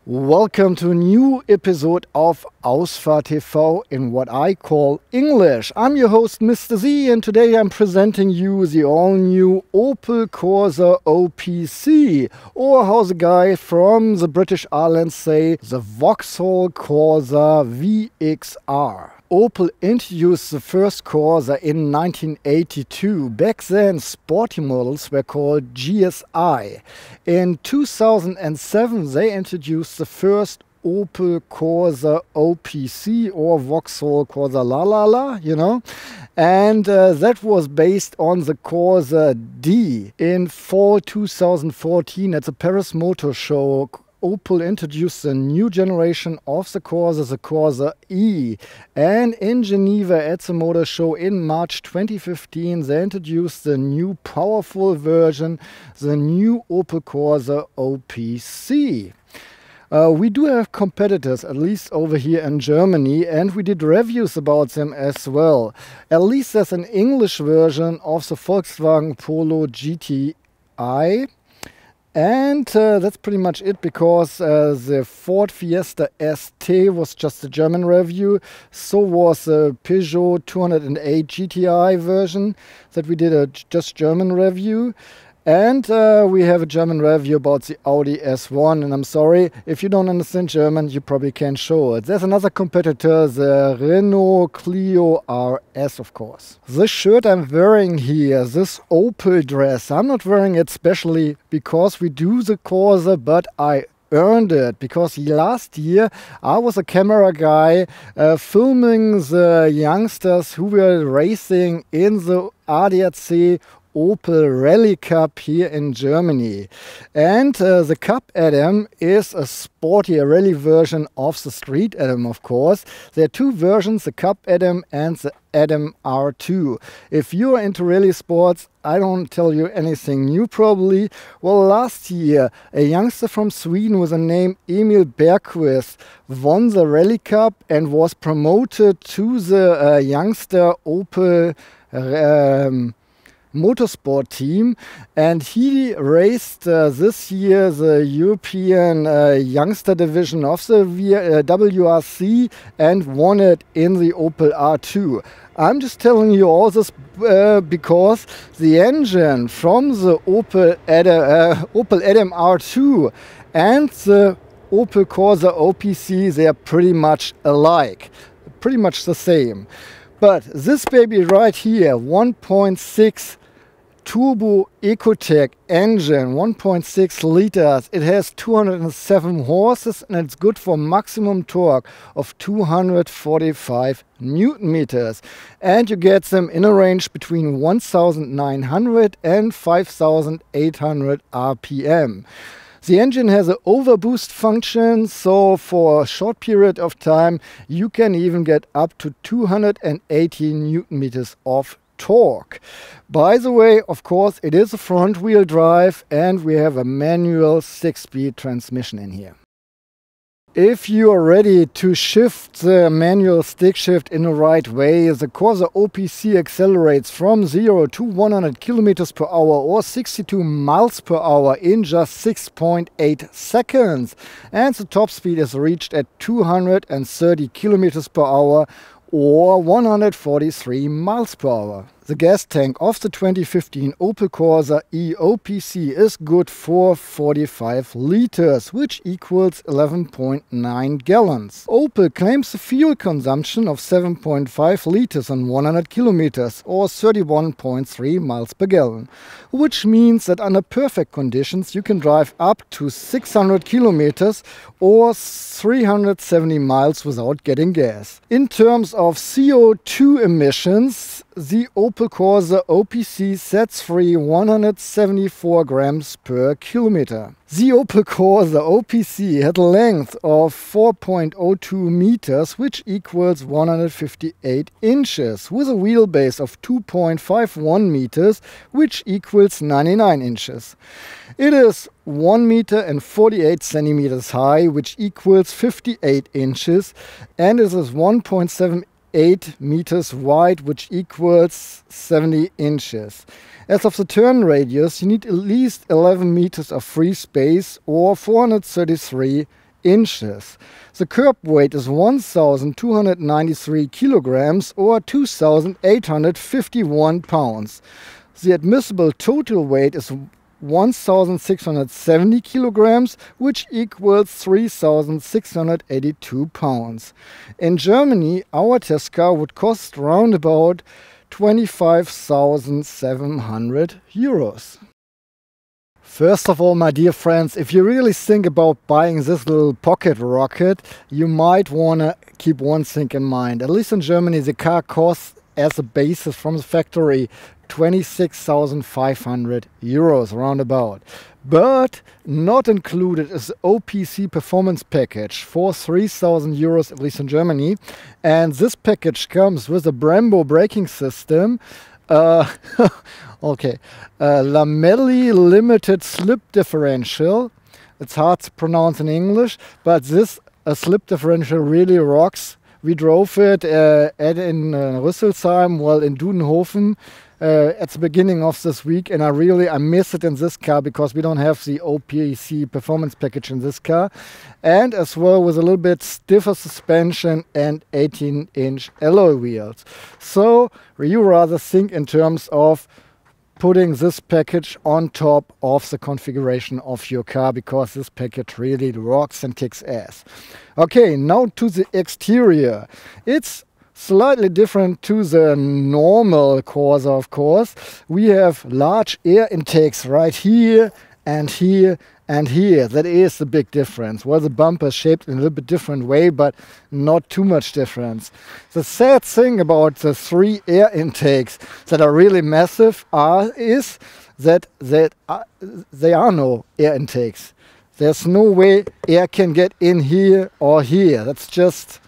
Welcome to a new episode of Ausfahrt.tv in what I call English. I'm your host Mr. Z, and today I'm presenting you the all-new Opel Corsa OPC, or how the guy from the British Islands say, the Vauxhall Corsa VXR. Opel introduced the first Corsa in 1982. Back then, sporty models were called GSI. In 2007, they introduced the first Opel Corsa OPC, or Vauxhall Corsa La, you know. And that was based on the Corsa D. In fall 2014 at the Paris Motor Show, Opel introduced a new generation of the Corsa E. And in Geneva at the Motor Show in March 2015, they introduced the new powerful version, the new Opel Corsa OPC. We do have competitors, at least over here in Germany, and we did reviews about them as well. At least there's an English version of the Volkswagen Polo GTI. And that's pretty much it, because the Ford Fiesta ST was just a German review. So was the Peugeot 208 GTI version that we did a just German review. And we have a German review about the Audi S1, and I'm sorry, if you don't understand German, you probably can't show it. There's another competitor, the Renault Clio R.S, of course. This shirt I'm wearing here, this Opel dress, I'm not wearing it specially because we do the Corsa, but I earned it, because last year I was a camera guy filming the youngsters who were racing in the ADAC Opel Rally Cup here in Germany. And the Cup Adam is a sporty rally version of the Street Adam, of course. There are two versions, the Cup Adam and the Adam R2. If you're into rally sports, I don't tell you anything new probably. Well, last year a youngster from Sweden with the name Emil Bergqvist won the Rally Cup and was promoted to the youngster Opel motorsport team, and he raced this year the European youngster division of the WRC and won it in the Opel R2. I'm just telling you all this because the engine from the Opel Adam R2 and the Opel Corsa OPC, they are pretty much alike, pretty much the same. But this baby right here, 1.6 turbo Ecotec engine, 1.6 liters. It has 207 horses and it's good for maximum torque of 245 Newton meters. And you get them in a range between 1,900 and 5,800 RPM. The engine has an overboost function, so for a short period of time you can even get up to 280 Newton meters of torque. By the way, of course, it is a front wheel drive and we have a manual 6-speed transmission in here. If you are ready to shift the manual stick shift in the right way, the Corsa OPC accelerates from 0 to 100 kilometers per hour or 62 miles per hour in just 6.8 seconds. And the top speed is reached at 230 kilometers per hour or 143 miles per hour. The gas tank of the 2015 Opel Corsa E OPC is good for 45 liters, which equals 11.9 gallons. Opel claims a fuel consumption of 7.5 liters on 100 kilometers or 31.3 miles per gallon, which means that under perfect conditions you can drive up to 600 kilometers or 370 miles without getting gas. In terms of CO2 emissions, the Opel Corsa OPC sets free 174 grams per kilometer. The Opel Corsa OPC had a length of 4.02 meters, which equals 158 inches, with a wheelbase of 2.51 meters, which equals 99 inches. It is 1 meter and 48 centimeters high, which equals 58 inches, and it is 1.78 meters wide, which equals 70 inches. As of the turn radius, you need at least 11 meters of free space or 433 inches. The curb weight is 1,293 kilograms or 2,851 pounds. The admissible total weight is 1,670 kilograms, which equals 3,682 pounds. In Germany, our test car would cost round about 25,700 euros. First of all, my dear friends, if you really think about buying this little pocket rocket, you might want to keep one thing in mind. At least in Germany, the car costs as a basis from the factory 26,500 euros roundabout. But not included is the OPC performance package for 3,000 euros, at least in Germany. And this package comes with a Brembo braking system, Lamelli limited slip differential. It's hard to pronounce in English, but this slip differential really rocks. We drove it in Rüsselsheim, well, in Dudenhofen at the beginning of this week, and I miss it in this car because we don't have the OPC performance package in this car, and as well with a little bit stiffer suspension and 18-inch alloy wheels. So you rather think in terms of putting this package on top of the configuration of your car, because this package really rocks and kicks ass. Okay, now to the exterior. It's slightly different to the normal Corsa, of course. We have large air intakes right here and here and here. That is the big difference. Well, the bumper is shaped in a little bit different way, but not too much difference. The sad thing about the three air intakes that are really massive is that there are no air intakes. There's no way air can get in here or here. That's just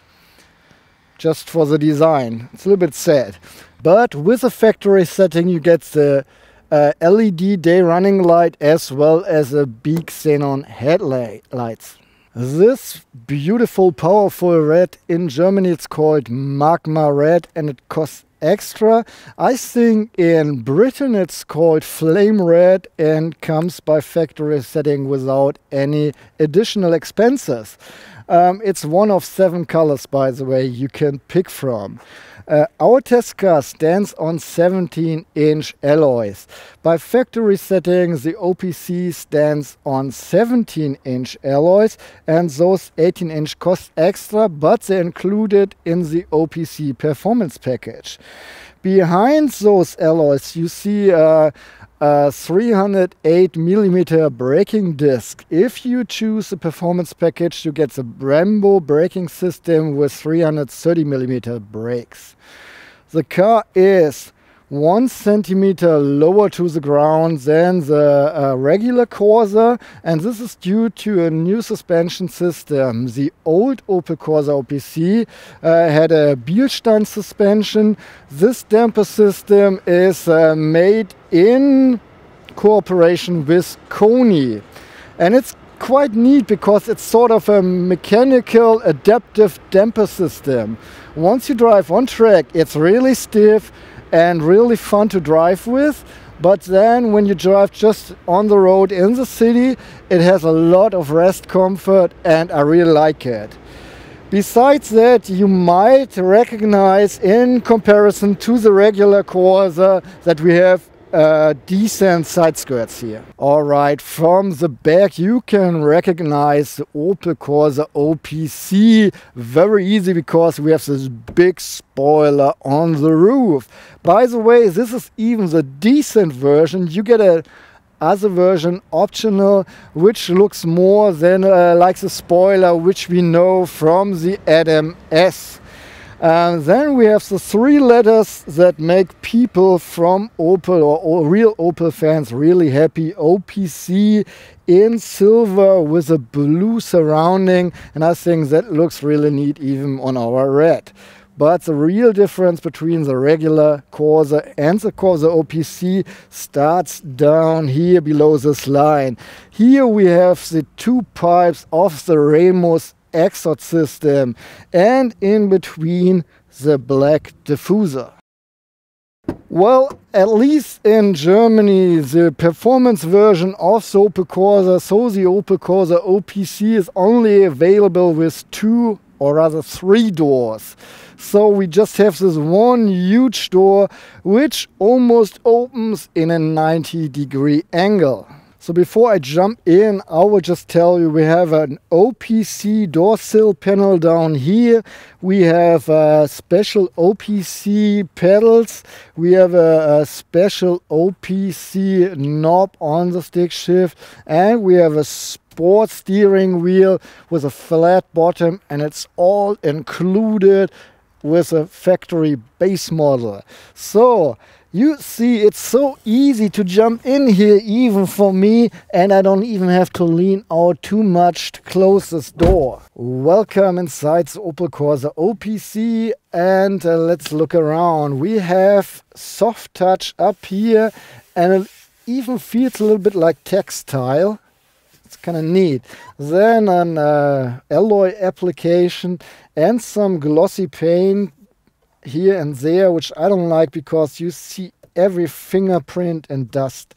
for the design. It's a little bit sad. But with a factory setting, you get the LED day running light as well as a big xenon headlights. This beautiful, powerful red, in Germany it's called magma red, and it costs extra. I think in Britain it's called flame red and comes by factory setting without any additional expenses. It's one of 7 colors, by the way, you can pick from. Our test car stands on 17-inch alloys. By factory settings, the OPC stands on 17-inch alloys, and those 18-inch cost extra, but they're included in the OPC performance package. Behind those alloys, you see a 308mm braking disc. If you choose the performance package, you get the Brembo braking system with 330mm brakes. The car is 1 centimeter lower to the ground than the regular Corsa, and this is due to a new suspension system. The old Opel Corsa OPC had a Bielefeld suspension. This damper system is made in cooperation with Koni, and it's quite neat because it's sort of a mechanical adaptive damper system. Once you drive on track, it's really stiff and really fun to drive with, but then when you drive just on the road in the city, it has a lot of rest comfort, and I really like it. Besides that, you might recognize in comparison to the regular Corsa that we have decent side skirts here. Alright, from the back you can recognize the Opel Corsa OPC very easy because we have this big spoiler on the roof. By the way, this is even the decent version. You get a other version optional, which looks more than like the spoiler which we know from the Adam S. Then we have the 3 letters that make people from Opel or real Opel fans really happy. OPC in silver with a blue surrounding, and I think that looks really neat even on our red. But the real difference between the regular Corsa and the Corsa OPC starts down here below this line. Here we have the 2 pipes of the Remus exhaust system, and in between the black diffuser. Well, at least in Germany, the performance version of the Opel Corsa, so the Opel Corsa OPC, is only available with 2 or rather 3 doors. So we just have this one huge door which almost opens in a 90-degree angle. So before I jump in, I will just tell you we have an OPC door sill panel down here. We have special OPC pedals. We have a special OPC knob on the stick shift, and we have a sport steering wheel with a flat bottom, and it's all included with a factory base model. So you see, it's so easy to jump in here even for me, and I don't even have to lean out too much to close this door. Welcome inside the Opel Corsa OPC, and let's look around. We have soft touch up here, and it even feels a little bit like textile. It's kind of neat. Then an alloy application and some glossy paint here and there, which I don't like because you see every fingerprint and dust.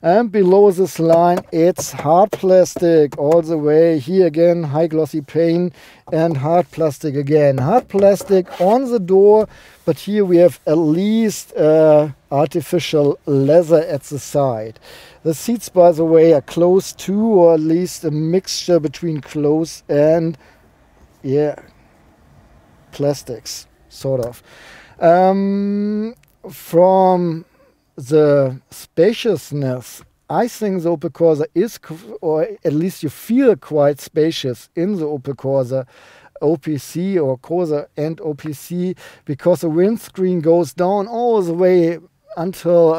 And below this line, it's hard plastic all the way. Here again, high glossy paint and hard plastic again. Hard plastic on the door, but here we have at least artificial leather at the side. The seats, by the way, are close to, or at least a mixture between close and, yeah, plastics, sort of. From the spaciousness, I think the Opel Corsa is, or at least you feel quite spacious in the Opel Corsa OPC or Corsa and OPC, because the windscreen goes down all the way until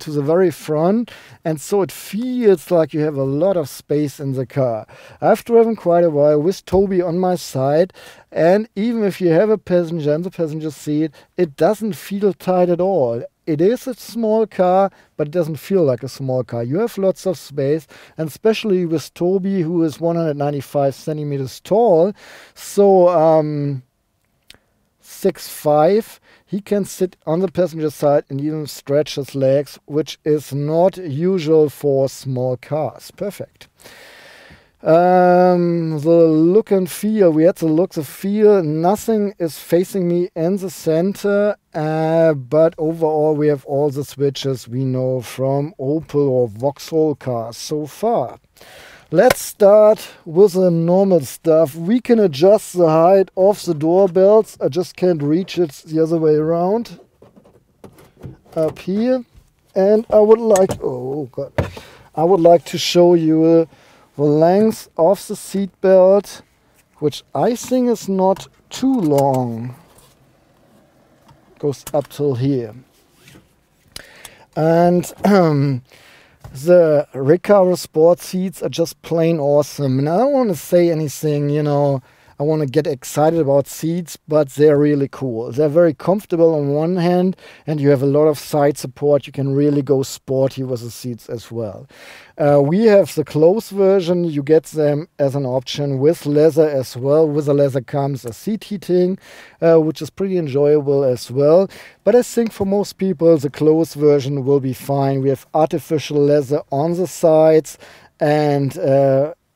to the very front, and so it feels like you have a lot of space in the car. I've driven quite a while with Toby on my side, and even if you have a passenger in the passenger seat, it doesn't feel tight at all. It is a small car, but it doesn't feel like a small car. You have lots of space, and especially with Toby, who is 195 centimeters tall, so 6'5", he can sit on the passenger side and even stretch his legs, which is not usual for small cars. Perfect. The look and feel, we had to look the feel. Nothing is facing me in the center, but overall we have all the switches we know from Opel or Vauxhall cars so far. Let's start with the normal stuff. We can adjust the height of the doorbells. I just can't reach it the other way around. Up here. And I would like, oh God, I would like to show you the length of the seat belt, which I think is not too long. Goes up till here. And the Recaro Sport seats are just plain awesome. And I don't want to say anything, you know, I want to get excited about seats, but they're really cool. They're very comfortable on one hand, and you have a lot of side support. You can really go sporty with the seats as well. We have the closed version. You get them as an option with leather as well. With the leather comes a seat heating, which is pretty enjoyable as well. But I think for most people, the closed version will be fine. We have artificial leather on the sides, and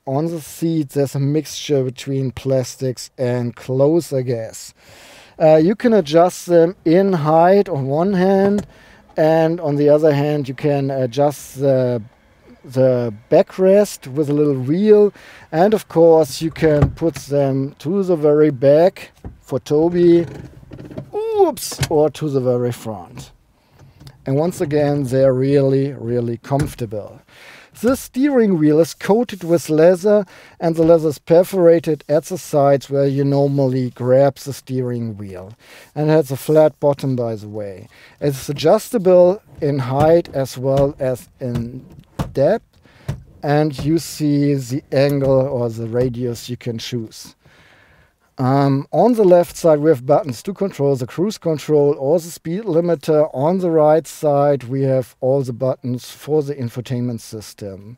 on the seat, there's a mixture between plastics and clothes, I guess. You can adjust them in height on one hand, and on the other hand, you can adjust the backrest with a little wheel. And of course, you can put them to the very back for Toby, oops, or to the very front. And once again, they're really, really comfortable. The steering wheel is coated with leather, and the leather is perforated at the sides where you normally grab the steering wheel. And it has a flat bottom, by the way. It's adjustable in height as well as in depth, and you see the angle or the radius you can choose. On the left side, we have buttons to control the cruise control or the speed limiter. On the right side, we have all the buttons for the infotainment system.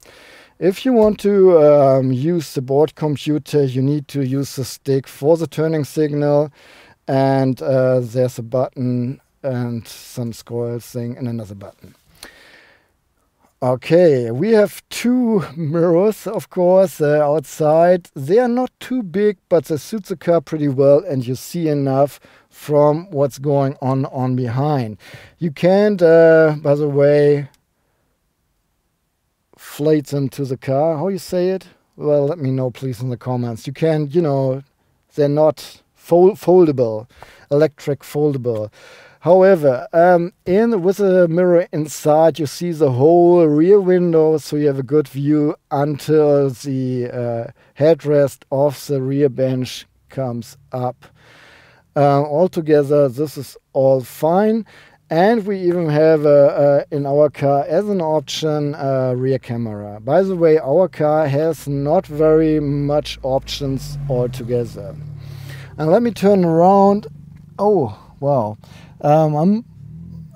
If you want to use the board computer, you need to use the stick for the turning signal, and there's a button and some scroll thing and another button. Okay, we have two mirrors, of course, outside. They are not too big, but they suit the car pretty well, and you see enough from what's going on behind. You can't, by the way, inflate them to the car. How you say it? Well, let me know, please, in the comments. You can, you know, they're not foldable, electric foldable. However, with a mirror inside, you see the whole rear window, so you have a good view until the headrest of the rear bench comes up. Altogether, this is all fine. And we even have in our car as an option rear camera. By the way, our car has not very much options altogether. And let me turn around. Oh, wow. I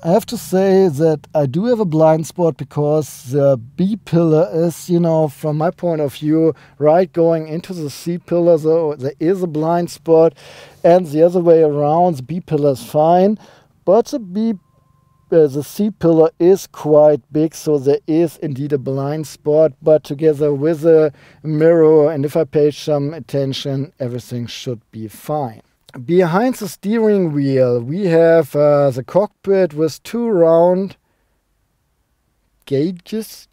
have to say that I do have a blind spot because the B pillar is, you know, from my point of view, right going into the C pillar, so there is a blind spot. And the other way around, the B pillar is fine. But the C pillar is quite big, so there is indeed a blind spot, but together with a mirror, and if I pay some attention, everything should be fine. Behind the steering wheel, we have the cockpit with two round gauges.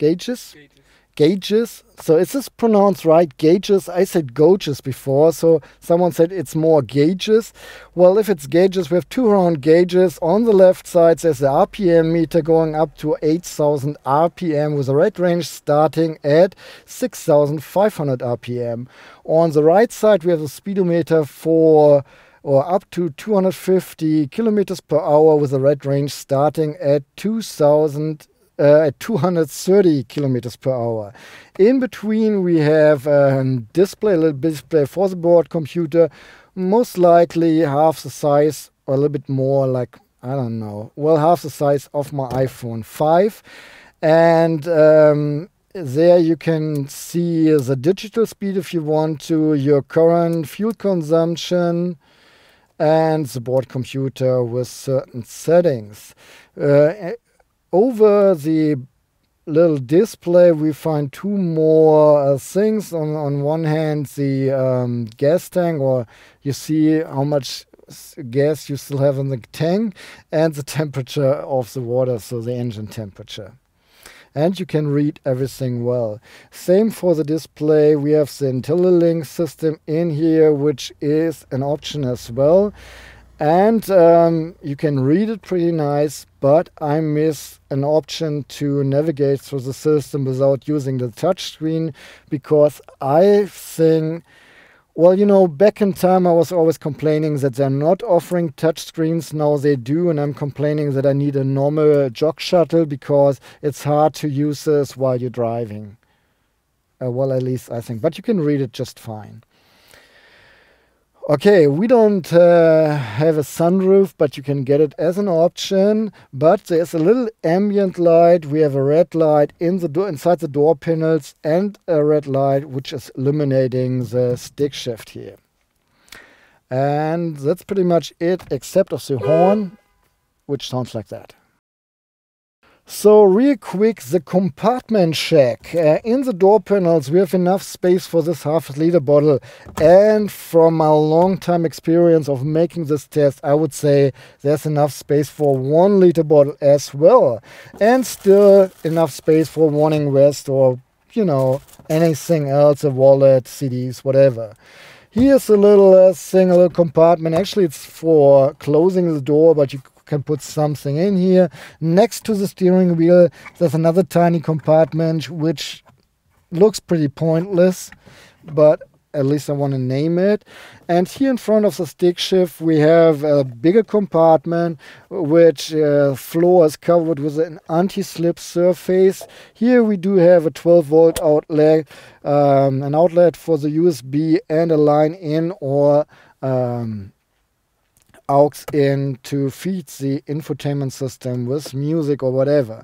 So is this pronounced right? Gauges? I said gauges before, so someone said it's more gauges. Well, if it's gauges, we have two round gauges. On the left side, there's the RPM meter going up to 8,000 RPM with a rate range starting at 6,500 RPM. On the right side, we have the speedometer for up to 250 kilometers per hour with a rate range starting at 230 kilometers per hour. In between, we have a little display for the board computer, most likely half the size or a little bit more, like, I don't know, well, half the size of my iPhone 5. And there you can see the digital speed if you want to, your current fuel consumption, and the board computer with certain settings. Over the little display, we find two more things. On one hand, the gas tank, or you see how much gas you still have in the tank, and the temperature of the water, so the engine temperature. And you can read everything well. Same for the display. We have the IntelliLink system in here, which is an option as well. And you can read it pretty nice, but I miss an option to navigate through the system without using the touchscreen, because I think, well, you know, back in time I was always complaining that they're not offering touchscreens. Now they do, and I'm complaining that I need a normal jog shuttle because it's hard to use this while you're driving. Well, at least I think, but you can read it just fine. Okay, we don't have a sunroof, but you can get it as an option. But there's a little ambient light. We have a red light in the door, inside the door panels, and a red light which is illuminating the stick shift here. And that's pretty much it, except of the horn, which sounds like that. So real quick, the compartment check. In the door panels, we have enough space for this half-liter bottle. And from my long-time experience of making this test, I would say there's enough space for 1 liter bottle as well. And still enough space for warning vest or, you know, anything else, a wallet, CDs, whatever. Here's a little thing, a little compartment. Actually, it's for closing the door, but you can put something in here. Next to the steering wheel, there's another tiny compartment which looks pretty pointless, but at least I want to name it. And here in front of the stick shift, we have a bigger compartment which floor is covered with an anti-slip surface. Here we do have a 12-volt outlet, an outlet for the USB, and a line in or aux in to feed the infotainment system with music or whatever.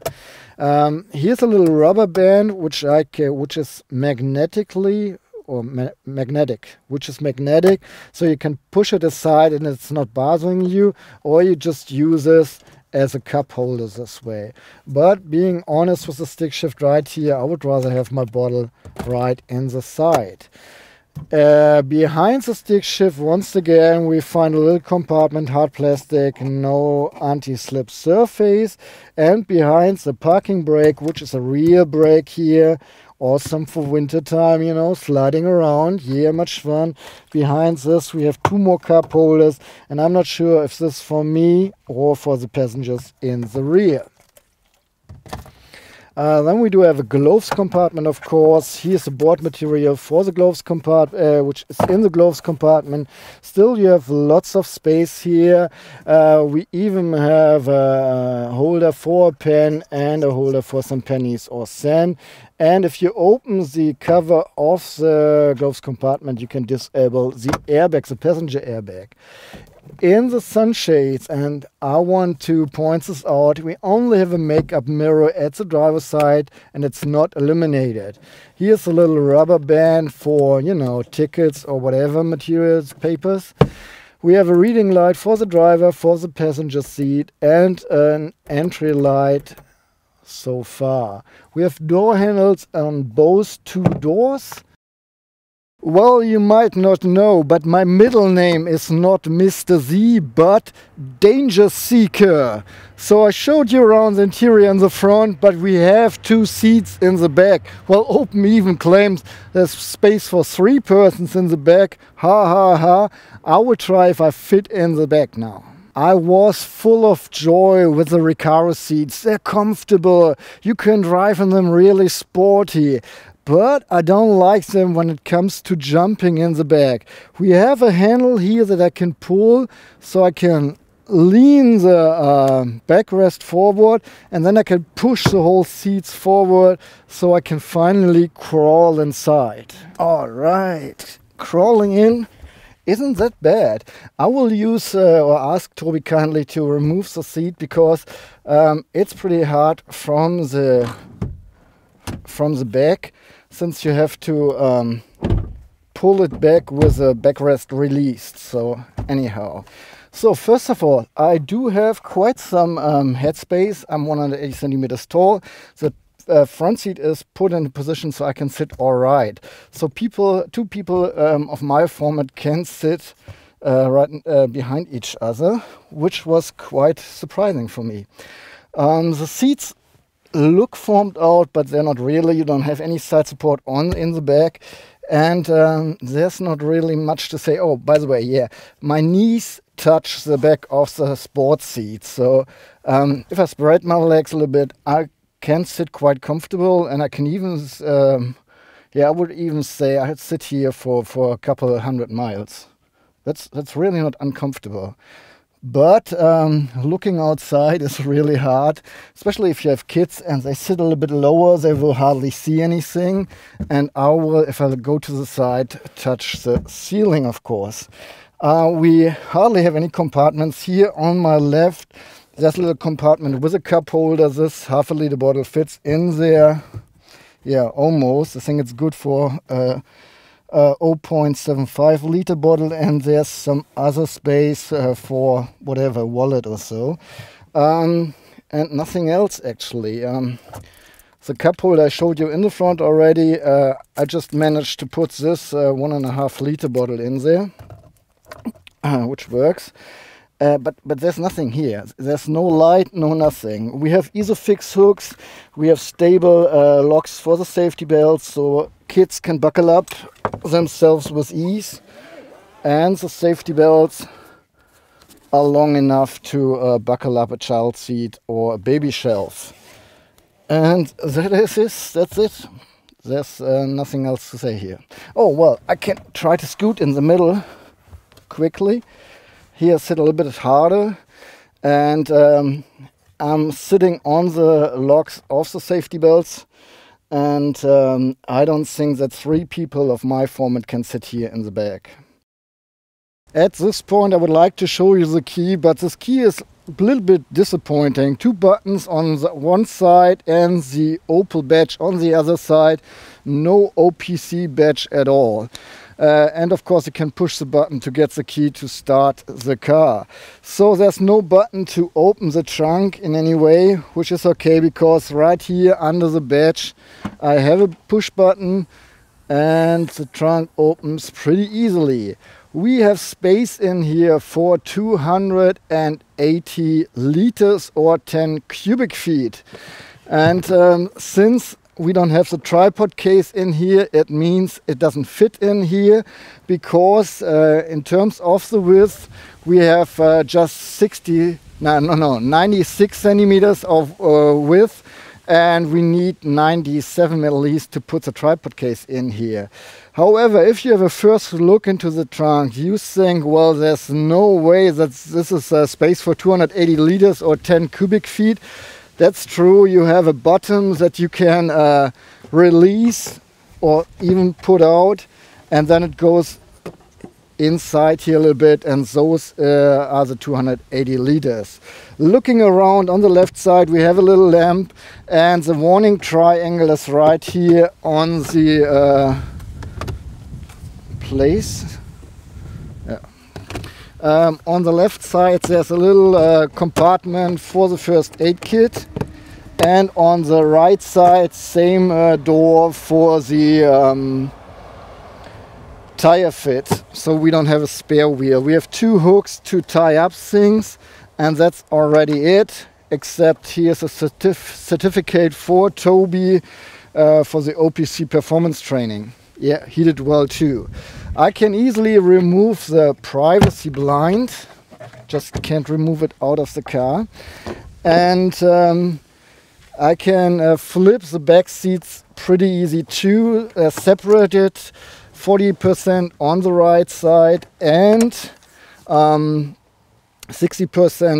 Here's a little rubber band which is magnetically or magnetic, which is magnetic, so you can push it aside and it's not bothering you, or you just use this as a cup holder this way. But being honest with the stick shift right here, I would rather have my bottle right in the side. Behind the stick shift, once again, we find a little compartment, hard plastic, no anti-slip surface. And behind the parking brake, which is a rear brake here, awesome for winter time, you know, sliding around. Yeah, much fun. Behind this, we have 2 more cup holders, and I'm not sure if this is for me or for the passengers in the rear. Then we do have a gloves compartment, of course. Here's the board material for the gloves compartment, which is in the gloves compartment. Still, you have lots of space here. We even have a holder for a pen and a holder for some pennies or sand. And if you open the cover of the gloves compartment, you can disable the airbag, the passenger airbag. In the sunshades, and I want to point this out, we only have a makeup mirror at the driver's side and it's not illuminated. Here's a little rubber band for, you know, tickets or whatever materials, papers. We have a reading light for the driver, for the passenger seat, and an entry light so far. We have door handles on both 2 doors. Well, you might not know, but my middle name is not Mr. Z, but Danger Seeker. So I showed you around the interior in the front, but we have 2 seats in the back. Well, Opel even claims there's space for 3 persons in the back. Ha ha ha. I will try if I fit in the back now. I was full of joy with the Recaro seats. They're comfortable. You can drive in them really sporty. But I don't like them when it comes to jumping in the back. We have a handle here that I can pull, so I can lean the backrest forward, and then I can push the whole seats forward so I can finally crawl inside. All right, crawling in isn't that bad. I will use or ask Toby kindly to remove the seat because it's pretty hard from the back, since you have to pull it back with the backrest released. So anyhow, so first of all, I do have quite some headspace. I'm 180 centimeters tall. The front seat is put in a position so I can sit all right. So 2 people of my format can sit right behind each other, which was quite surprising for me. The seats look formed out, but they're not really. You don't have any side support in the back, and there's not really much to say. Oh, by the way, yeah, my knees touch the back of the sports seat, so if I spread my legs a little bit, I can sit quite comfortable, and I can even yeah, I would even say I'd sit here for a couple of 100 miles. That's really not uncomfortable. But looking outside is really hard, especially if you have kids and they sit a little bit lower, they will hardly see anything. And I will, if I go to the side, touch the ceiling, of course. We hardly have any compartments here on my left. There's a little compartment with a cup holder. This half a liter bottle fits in there. Yeah, almost. I think it's good for 0.75 liter bottle, and there's some other space for whatever, wallet or so, and nothing else actually. The cup holder I showed you in the front already. I just managed to put this 1.5 liter bottle in there, which works. But there's nothing here. There's no light, no nothing. We have Isofix hooks. We have stable locks for the safety belts, so kids can buckle up themselves with ease. And the safety belts are long enough to buckle up a child seat or a baby shelf. And that is it. That's it. There's nothing else to say here. Oh, well, I can try to scoot in the middle quickly. Here, sit a little bit harder, and I'm sitting on the locks of the safety belts, and I don't think that 3 people of my format can sit here in the back. At this point, I would like to show you the key, but this key is a little bit disappointing. 2 buttons on the one side and the Opel badge on the other side. no OPC badge at all. And of course you can push the button to get the key to start the car. So there's no button to open the trunk in any way, which is okay, because right here under the badge I have a push button and the trunk opens pretty easily. We have space in here for 280 liters or 10 cubic feet. And since we don't have the tripod case in here, it means it doesn't fit in here, because in terms of the width we have just 96 centimeters of width, and we need 97 at least to put the tripod case in here. However, if you have a first look into the trunk, you think, well, there's no way that this is a space for 280 liters or 10 cubic feet. That's true. You have a bottom that you can release or even put out, and then it goes inside here a little bit, and those are the 280 liters. Looking around on the left side, we have a little lamp, and the warning triangle is right here on the place. Yeah. On the left side there's a little compartment for the first aid kit, and on the right side same door for the tire fit, so we don't have a spare wheel. We have two hooks to tie up things, and that's already it, except here's a certificate for Toby for the OPC performance training. Yeah, he did well too. I can easily remove the privacy blind, just can't remove it out of the car, and I can flip the back seats pretty easy too, separate it 40% on the right side and 60%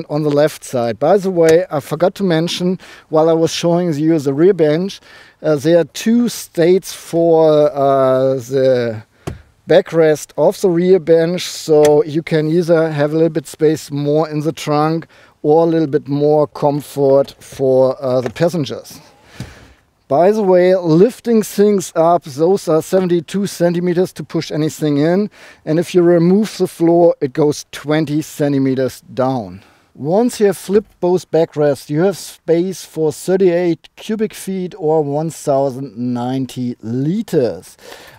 on the left side. By the way, I forgot to mention while I was showing you the rear bench, there are two states for the backrest of the rear bench, so you can either have a little bit space more in the trunk or a little bit more comfort for the passengers. By the way, lifting things up, those are 72 centimeters to push anything in, and if you remove the floor, it goes 20 centimeters down. Once you have flipped both backrests, you have space for 38 cubic feet or 1090 liters.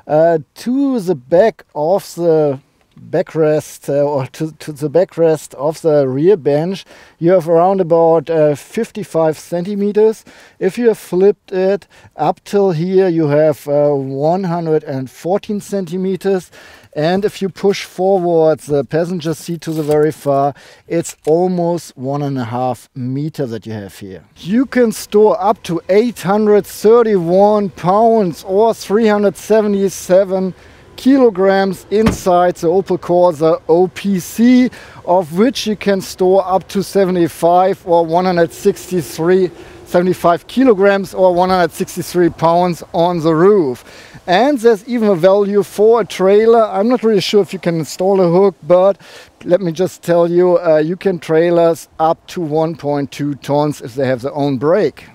To the back of the backrest or to the backrest of the rear bench, you have around about 55 centimeters. If you have flipped it up till here, you have 114 centimeters. And if you push forward the passenger seat to the very far, it's almost 1.5 meters that you have here. You can store up to 831 pounds or 377 kilograms inside the Opel Corsa OPC, of which you can store up to 75 kilograms or 163 pounds on the roof. And there's even a value for a trailer. I'm not really sure if you can install a hook, but let me just tell you, you can trailers up to 1.2 tons if they have their own brake.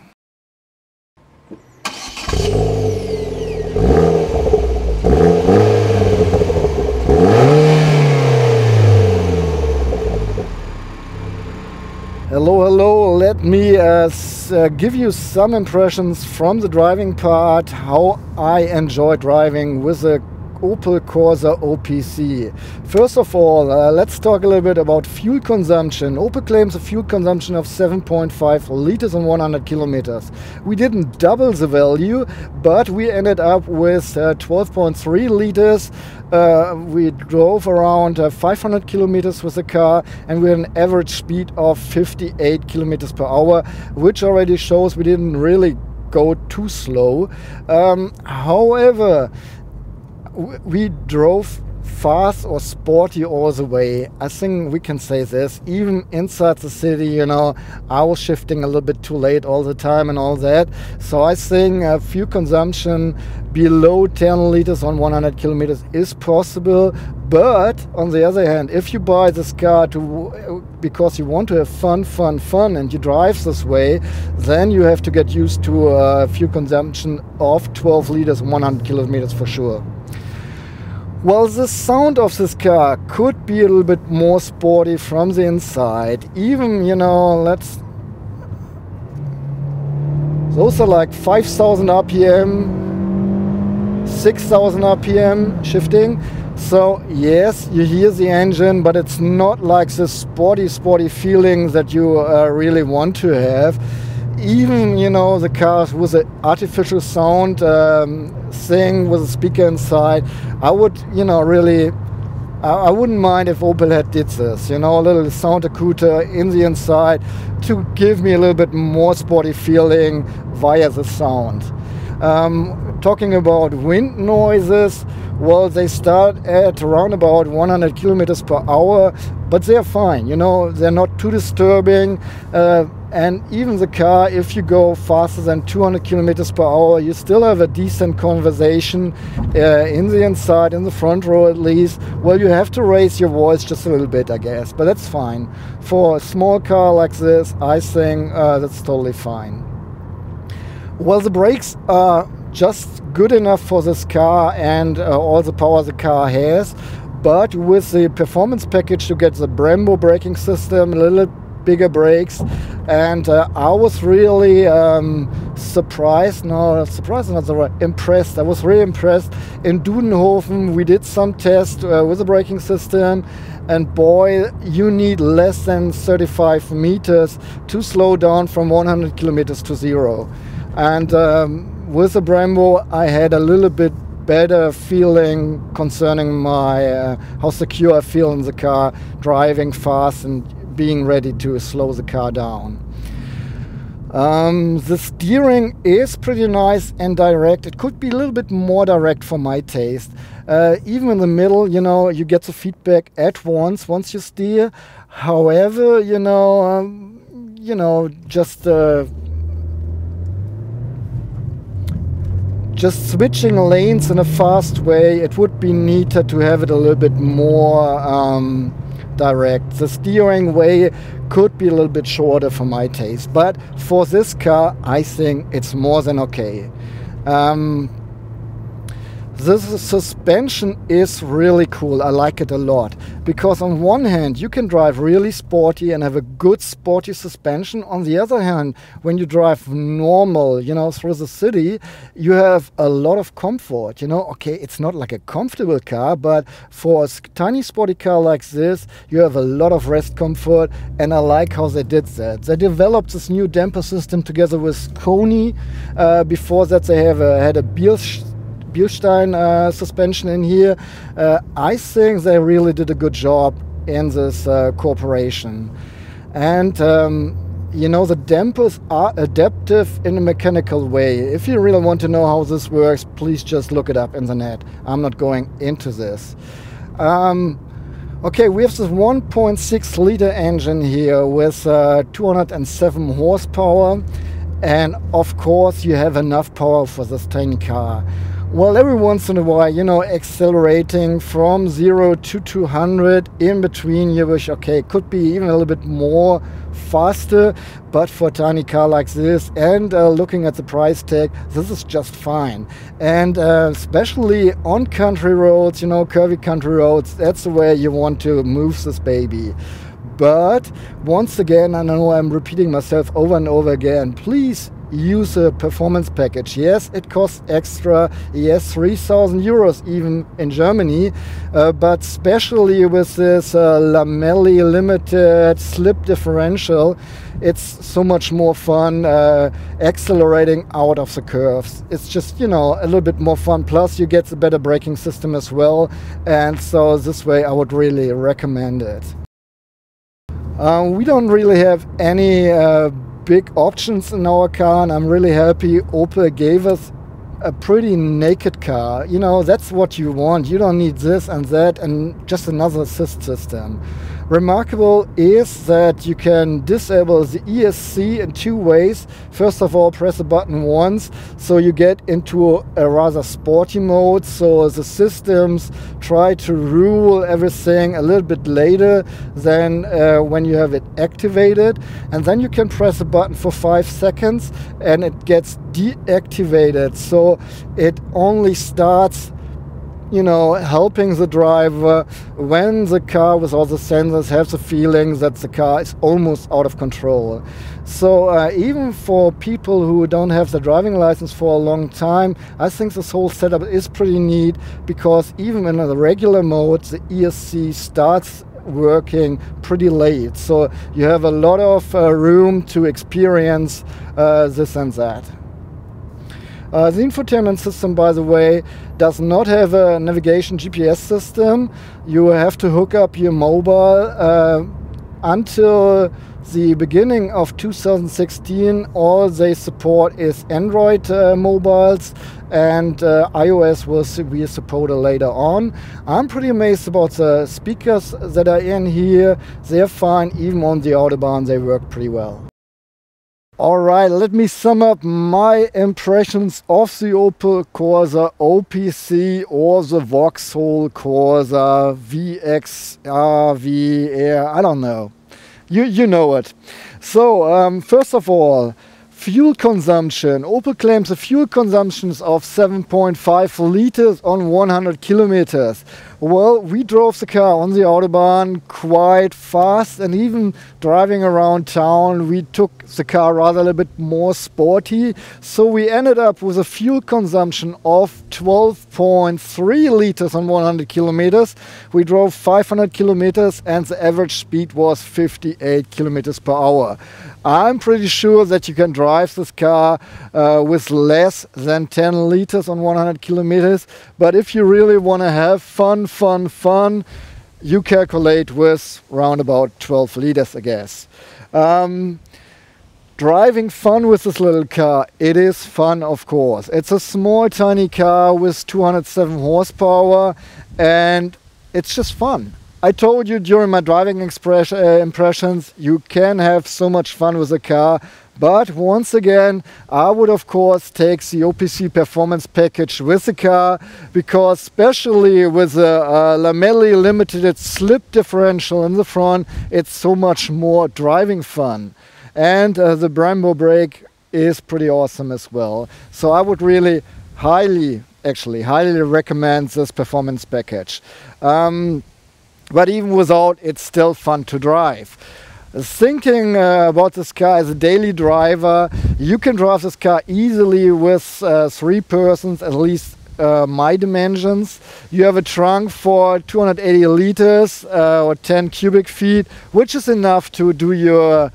Hello, hello, let me give you some impressions from the driving part, how I enjoy driving with the Opel Corsa OPC. First of all, let's talk a little bit about fuel consumption. Opel claims a fuel consumption of 7.5 liters on 100 kilometers. We didn't double the value, but we ended up with 12.3 liters. We drove around 500 kilometers with the car, and we had an average speed of 58 kilometers per hour, which already shows we didn't really go too slow. However, we drove fast or sporty all the way. I think we can say this. Even inside the city, you know, I was shifting a little bit too late all the time and all that. So I think fuel consumption below 10 liters on 100 kilometers is possible, But on the other hand, if you buy this car because you want to have fun, and you drive this way, then you have to get used to a fuel consumption of 12 liters, 100 kilometers for sure. Well, the sound of this car could be a little bit more sporty from the inside. Even, you know, those are like 5,000 RPM, 6,000 RPM shifting. So yes, you hear the engine, but it's not like this sporty feeling that you really want to have. Even, you know, the cars with an artificial sound thing with a speaker inside, I would, you know, really, I wouldn't mind if Opel had did this, you know, a little sound accouter in the inside to give me a little bit more sporty feeling via the sound. Talking about wind noises, well, they start at around about 100 kilometers per hour, but they're fine, you know, they're not too disturbing. And even the car, if you go faster than 200 kilometers per hour, you still have a decent conversation in the inside, in the front row at least. Well, you have to raise your voice just a little bit, I guess, but that's fine. For a small car like this, I think that's totally fine. Well, the brakes are just good enough for this car and all the power the car has, but with the performance package you get the Brembo braking system, a little bigger brakes, and I was really impressed. I was really impressed. In Dudenhofen we did some tests with the braking system, and boy, you need less than 35 meters to slow down from 100 kilometers to 0. And with the Brembo I had a little bit better feeling concerning my how secure I feel in the car, driving fast and being ready to slow the car down. The steering is pretty nice and direct. It could be a little bit more direct for my taste. Even in the middle, you know, you get the feedback at once you steer. However, you know, just switching lanes in a fast way, it would be neater to have it a little bit more direct. The steering way could be a little bit shorter for my taste, but for this car I think it's more than okay. This suspension is really cool. I like it a lot because on one hand you can drive really sporty and have a good sporty suspension. On the other hand, when you drive normal, you know, through the city, you have a lot of comfort. You know, okay, it's not like a comfortable car, but for a tiny sporty car like this, you have a lot of rest comfort, and I like how they did that. They developed this new damper system together with Koni. Before that they have had a Bilstein suspension in here. I think they really did a good job in this cooperation. And you know, the dampers are adaptive in a mechanical way. If you really want to know how this works, please just look it up in the net. I'm not going into this. Okay, we have this 1.6 liter engine here with 207 horsepower, and of course you have enough power for this tiny car. Well, every once in a while, you know, accelerating from 0 to 200, in between you wish, okay, it could be even a little bit more faster, but for a tiny car like this, and looking at the price tag, this is just fine. And especially on country roads, you know, curvy country roads, that's the way you want to move this baby. But once again, I know I'm repeating myself over and over again, please use a performance package. Yes, it costs extra. Yes, 3,000 euros even in Germany, but especially with this Lamelli limited slip differential, it's so much more fun accelerating out of the curves. It's just, you know, a little bit more fun. Plus you get the better braking system as well, and so this way I would really recommend it. We don't really have any big options in our car, and I'm really happy Opel gave us a pretty naked car. You know, that's what you want. You don't need this and that and just another assist system. Remarkable is that you can disable the ESC in two ways. First of all, press the button once, so you get into a rather sporty mode, so the systems try to rule everything a little bit later than when you have it activated. And then you can press the button for 5 seconds and it gets deactivated, so it only starts, you know, helping the driver when the car with all the sensors has the feeling that the car is almost out of control. So even for people who don't have the driving license for a long time, I think this whole setup is pretty neat, because even in the regular mode, the ESC starts working pretty late. So you have a lot of room to experience this and that. The infotainment system, by the way, does not have a navigation GPS system. You have to hook up your mobile. Until the beginning of 2016, all they support is Android mobiles, and iOS will be supported later on. I'm pretty amazed about the speakers that are in here. They're fine, even on the Autobahn they work pretty well. Alright, let me sum up my impressions of the Opel Corsa OPC or the Vauxhall Corsa VXR, VR, I don't know. You know it. So, first of all, fuel consumption. Opel claims a fuel consumption of 7.5 liters on 100 kilometers. Well, we drove the car on the Autobahn quite fast, and even driving around town, we took the car rather a little bit more sporty. So we ended up with a fuel consumption of 12.3 liters on 100 kilometers. We drove 500 kilometers and the average speed was 58 kilometers per hour. I'm pretty sure that you can drive this car with less than 10 liters on 100 kilometers. But if you really want to have fun, you calculate with round about 12 liters, I guess. Driving fun with this little car, it is fun, of course. It's a small, tiny car with 207 horsepower, and it's just fun. I told you during my driving impressions, you can have so much fun with a car. But once again, I would of course take the OPC performance package with the car, because especially with the lamelli limited slip differential in the front, it's so much more driving fun. And the Brembo brake is pretty awesome as well. So I would really highly recommend this performance package. But even without, it's still fun to drive. Thinking about this car as a daily driver, you can drive this car easily with 3 persons, at least my dimensions. You have a trunk for 280 liters or 10 cubic feet, which is enough to do your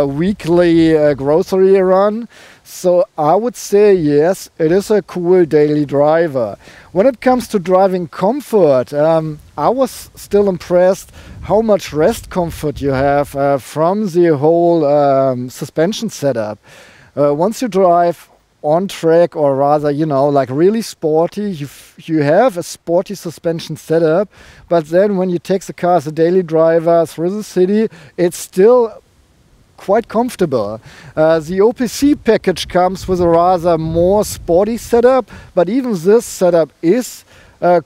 weekly grocery run. So I would say yes, it is a cool daily driver. When it comes to driving comfort, I was still impressed how much rest comfort you have from the whole suspension setup. Once you drive on track, or rather, you know, like really sporty, you have a sporty suspension setup, but then when you take the car as a daily driver through the city, it's still quite comfortable. The OPC package comes with a rather more sporty setup, but even this setup is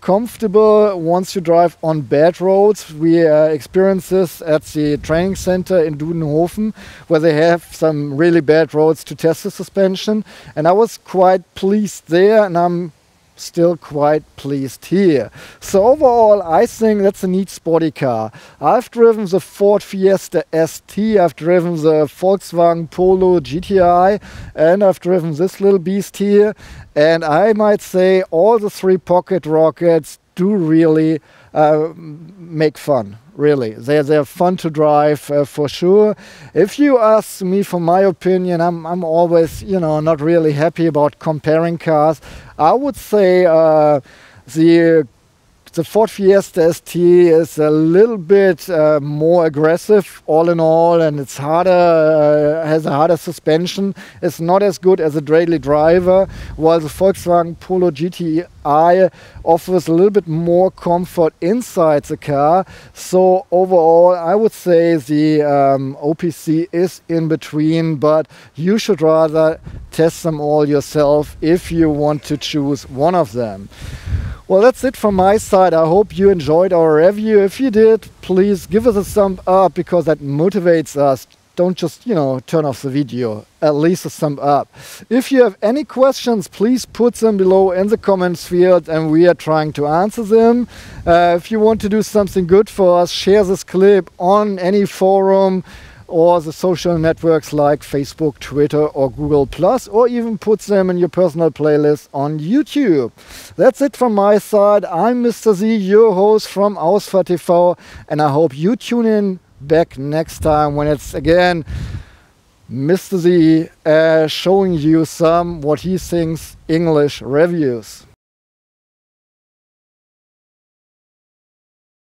comfortable once you drive on bad roads. We experienced this at the training center in Dudenhofen, where they have some really bad roads to test the suspension, and I was quite pleased there, and I'm still quite pleased here. So overall, I think that's a neat sporty car. I've driven the Ford Fiesta ST, I've driven the Volkswagen Polo GTI, and I've driven this little beast here. And I might say all the 3 pocket rockets do really make fun. Really, they're fun to drive for sure. If you ask me for my opinion, I'm always, you know, not really happy about comparing cars. I would say the The Ford Fiesta ST is a little bit more aggressive all in all, and it's harder, has a harder suspension. It's not as good as a daily driver, while the Volkswagen Polo GTI offers a little bit more comfort inside the car. So overall, I would say the OPC is in between, but you should rather test them all yourself if you want to choose one of them. Well, that's it from my side. I hope you enjoyed our review. If you did, please give us a thumb up, because that motivates us. Don't just, turn off the video. At least a thumb up. If you have any questions, please put them below in the comments field, and we are trying to answer them. If you want to do something good for us, share this clip on any forum or the social networks like Facebook, Twitter or Google+, or even put them in your personal playlist on YouTube. That's it from my side. I'm Mr. Z, your host from Ausfahrt.tv, and I hope you tune in back next time when it's again Mr. Z showing you some what he thinks English reviews.